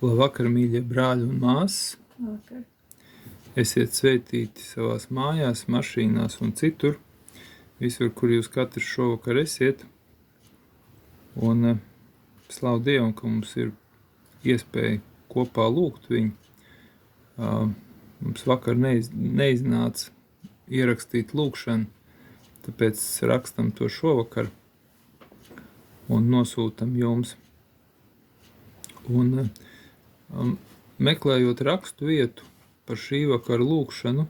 Labvakar, mīļie brāļi un māsas! Labvakar. Esiet svētīti savās mājās, mašīnās un citur, visur, kur jūs katrs šovakar esiet. Un slavu Dievam, ka mums ir iespēja kopā lūgt viņu. Mums vakar neiznāca ierakstīt lūgšanu, tāpēc rakstam to šovakar un nosūtam jums. Un meklējot rakstu vietu par šī vakara lūgšanu,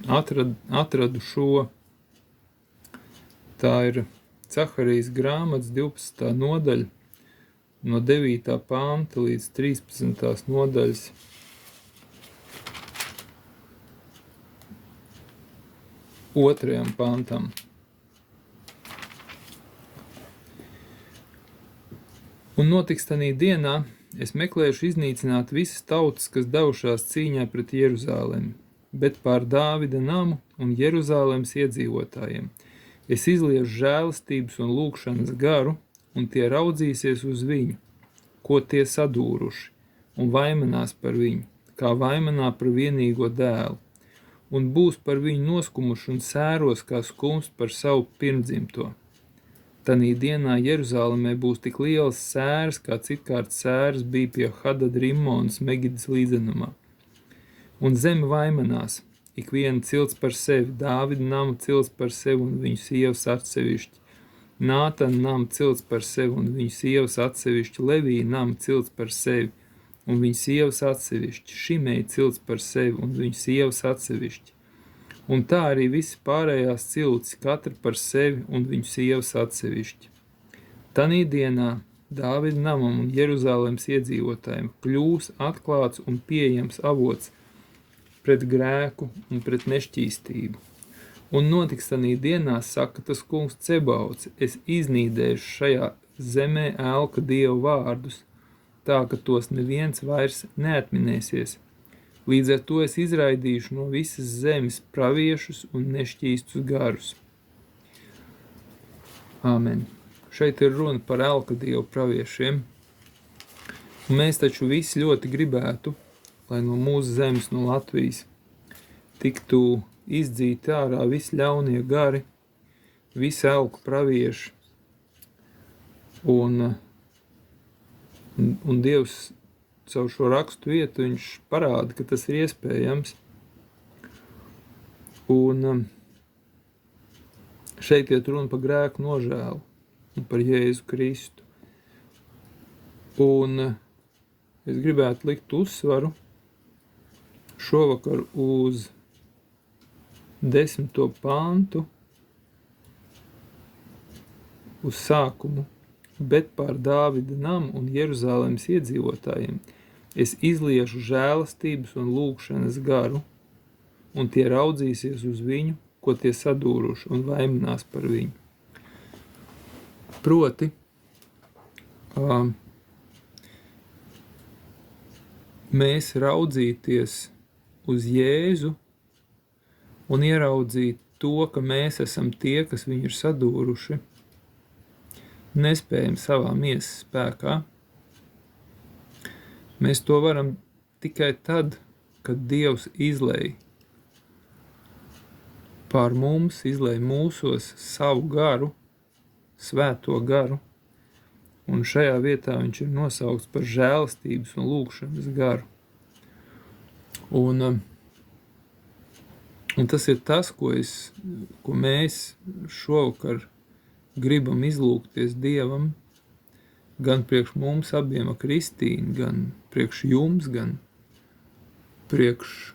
atradu šo. Tā ir Caharijas grāmatas 12. nodaļa, no 9. panta līdz 13. nodaļas 2. pantam. Un notiks tanī dienā, es meklēšu iznīcināt visas tautas, kas devušās cīņā pret Jeruzālemi, bet pār Dāvida namu un Jeruzālemes iedzīvotājiem. Es izliešu žēlastības un lūgšanas garu, un tie raudzīsies uz viņu, ko tie sadūruši, un vaimanās par viņu, kā vaimanā par vienīgo dēlu, un būs par viņu noskumuši un sēros kā skums par savu pirmdzimto. Tanī dienā Jeruzālemē būs tik liels sērs, kā citkārt sērs bija pie Hadad Rimonas Megidas līdzenumā. Un zeme vaimanās, ik viena cilts par sevi, Dāvida nama cilts par sevi un viņu sievas atsevišķi, Nātana nama cilts par sevi un viņu sievas atsevišķi, Levija nama cilts par sevi un viņu sievas atsevišķi, Šimeja cilts par sevi un viņu sievas atsevišķi. Un tā arī visi pārējās ciltis, katra par sevi un viņu sievas atsevišķi. Tanī dienā Dāvida namam un Jeruzālemes iedzīvotājiem kļūs atklāts un pieejams avots pret grēku un pret nešķīstību. Un notiks tanī dienā, saka tas kungs Cebauts, es iznīdēšu šajā zemē ēlka dievu vārdus, tā, ka tos neviens vairs neatminēsies. Līdz ar to es izraidīšu no visas zemes praviešus un nešķīstus garus. Āmen. Šeit ir runa par ēlka dievu praviešiem. Un mēs taču visi ļoti gribētu, lai no mūsu zemes, no Latvijas, tiktu izdzīti ārā visi ļaunie gari, visi ēlku pravieši. Un Dievs caur šo rakstu vietu viņš parāda, ka tas ir iespējams. Un šeit iet runa par grēku nožēlu un par Jēzu Kristu. Un es gribētu likt uzsvaru šovakar uz 10. pantu, uz sākumu. Bet pār Dāvida namu un Jeruzālemes iedzīvotājiem es izliešu žēlastības un lūgšanas garu, un tie raudzīsies uz viņu, ko tie sadūruši, un vaimanās par viņu. Proti, mēs raudzīties uz Jēzu un ieraudzīt to, ka mēs esam tie, kas viņu ir sadūruši, nespējam savā miesas spēkā. Mēs to varam tikai tad, kad Dievs izlej pār mums, izlej mūsos savu garu, svēto garu, un šajā vietā viņš ir nosaukts par žēlastības un lūgšanas garu. Un tas ir tas, ko mēs šovakar gribam izlūgties Dievam, gan priekš mums abiem ar Kristīnu, gan priekš jums, gan priekš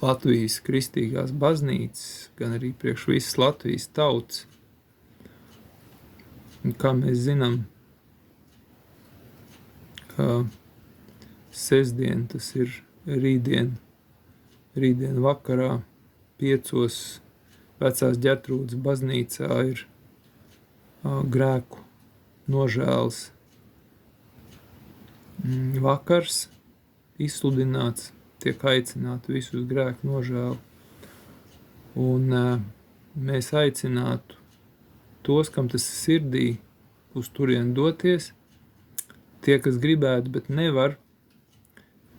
Latvijas kristīgās baznīcas, gan arī priekš visas Latvijas tautas. Un kā mēs zinām, ka sestdien, tas ir rītdien vakarā 5. Vecās Ģertrūdes baznīcā ir grēku nožēles vakars izsludināts, tiek aicināti visus grēku nožēlu. Un mēs aicinātu tos, kam tas sirdī, uz turieni doties. Tie, kas gribētu, bet nevar,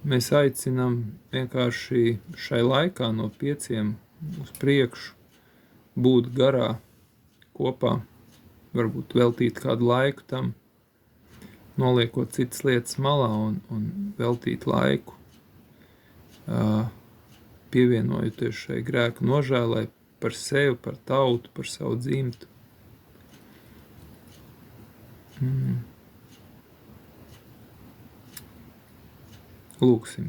mēs aicinām vienkārši šai laikā no 5 uz priekšu būt garā kopā, varbūt veltīt kādu laiku tam, noliekot citas lietas malā un veltīt laiku, pievienojoties šai grēku nožēlai par sevi, par tautu, par savu dzimtu. Lūksim.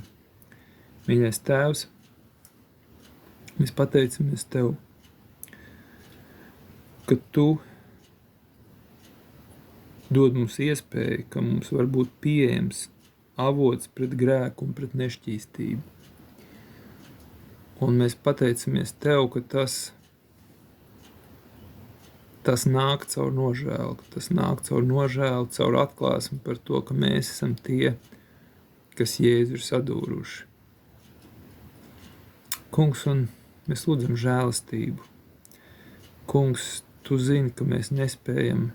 Mīļais Tēvs, mēs pateicamies Tev, ka Tu dod mums iespēju, ka mums var būt pieejams avots pret grēku un pret nešķīstību. Un mēs pateicamies Tev, ka tas nāk caur nožēlu, caur atklāsmi par to, ka mēs esam tie, kas Jēzu ir sadūruši. Kungs, un mēs lūdzam žēlastību. Kungs, Tu zini, ka mēs nespējam,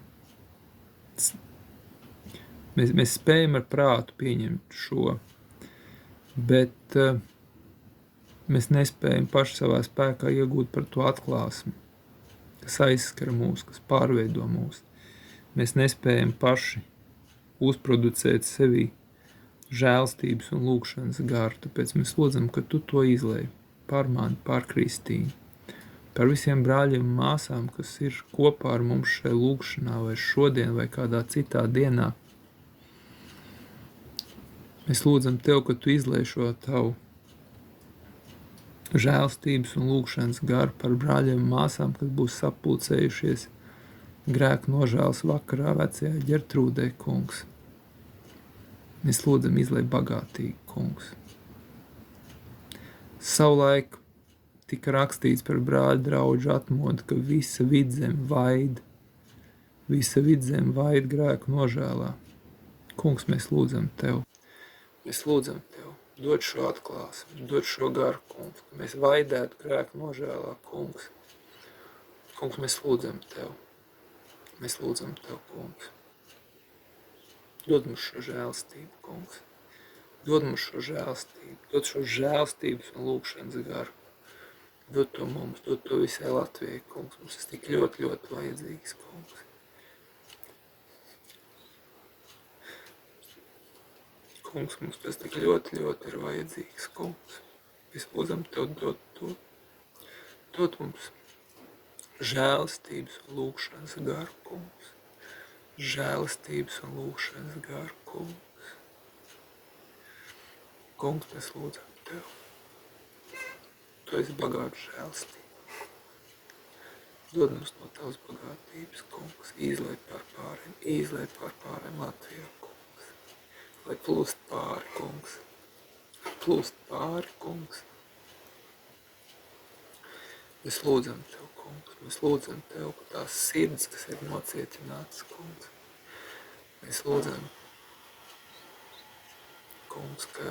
mēs spējam ar prātu pieņemt šo, bet mēs nespējam paši savā spēkā iegūt par to atklāsmi, kas aizskara mūs, kas pārveido mūs. Mēs nespējam paši uzproducēt sevī žēlstības un lūkšanas garu, tāpēc mēs lūdzam, ka Tu to izlej pār mani, pār Kristīnu, par visiem brāļiem un māsām, kas ir kopā ar mums šai lūkšanā, vai šodien, vai kādā citā dienā. Mēs lūdzam Tev, ka Tu izlej šo Tavu žēlstības un lūkšanas garu par brāļiem un māsām, kas būs sapulcējušies grēku nožēlas vakarā vecajā Ģertrūdē, Kungs. Mēs lūdzam izlej bagātīgi, Kungs. Savulaik tika rakstīts par brāļu draudžu atmodu, ka visa vidzeme vaid grēku nožēlā. Kungs, mēs lūdzam Tev. Mēs lūdzam Tev, dod šo atklāsmi, dod šo garu, Kungs, ka mēs vaidētu grēku nožēlā, Kungs. Kungs, mēs lūdzam Tev. Mēs lūdzam Tev, Kungs. Dod mums šo žēlstību, Kungs. Dod mums šo žēlstību, dod šo žēlstības un lūkšanas garu. Dod to mums, dod to visai Latvijai, Kungs. Mums tas tik ļoti, ļoti vajadzīgs, Kungs. Kungs, mums tas tik ļoti, ļoti ir vajadzīgs, Kungs. Mēs lūdzam Tev dod to. Dod mums žēlstības un lūkšanas garu, Kungs. Žēlastības un lūkšanas garu, Kungs. Kungs, mēs lūdzam Tev. Tu esi bagāts žēlastību. Dod mums no Tavas bagātības, Kungs. Izlej pār pāriem Latvijā, Kungs. Lai plūst pāri, Kungs. Plūst pāri, Kungs. Mēs lūdzam Tev, Kungs. Mēs lūdzam Tev, ka tās sirds, kas ir nocietinātas, Kungs. Mēs lūdzam, Kungs, ka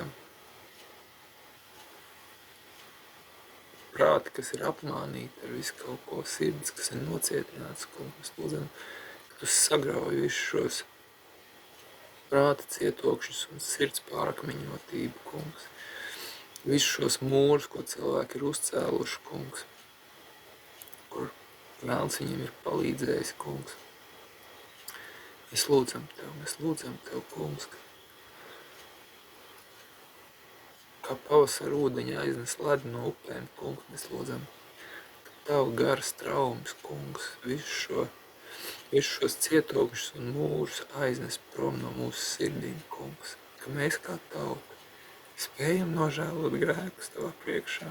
prāti, kas ir apmānīti ar visu kaut ko, sirds, kas ir nocietināts, Kungs. Mēs lūdzam, ka Tu sagrauj visus šos prāta cietokšņus un sirds pārakmeņotību, Kungs. Visus šos mūrus, ko cilvēki ir uzcēluši, Kungs, kur vēlns viņiem ir palīdzējis, Kungs. Mēs lūdzam Tev, Kungs, kā pavasara ūdeņa aiznes ledu no upēm, Kungs. Mēs lūdzam, ka Tava gara straums, Kungs, visus šos cietokšus un mūrus aiznes prom no mūsu sirdīm, Kungs. Ka mēs kā tauta spējam nožēlot grēkus Tavā priekšā.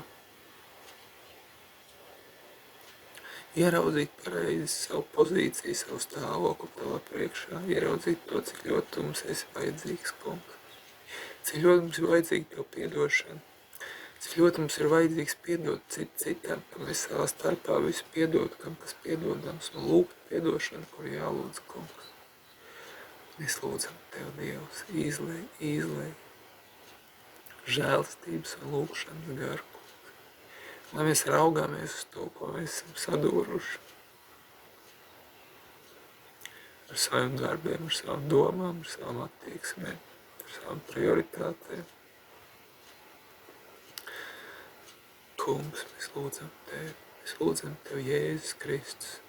Ieraudzīt pareizi savu pozīciju, savu stāvokli Tavā priekšā. Ieraudzīt to, cik ļoti Tu mums esi vajadzīgs, Kungs. Cik ļoti mums ir vajadzīga Tev piedošana. Cik ļoti mums ir vajadzīgs piedot citam, ka mēs savā starpā visu piedod, kam kas piedodams, un lūgt piedošanu, kur jālūdz, Kungs. Mēs lūdzam Tev, Dievs, izlej žēlastības un lūkšanas garu, Kungs. Lai mēs raugāmies uz to, ko mēs esam sadūruši. ar saviem darbiem, ar savām domām, ar savām attieksmēm, ar savām prioritātēm. Kungs, mēs lūdzam Tev, Jēzus Kristus,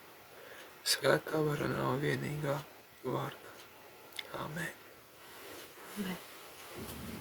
svētā varenā un vienīgā vārdā. Āmen. Amen.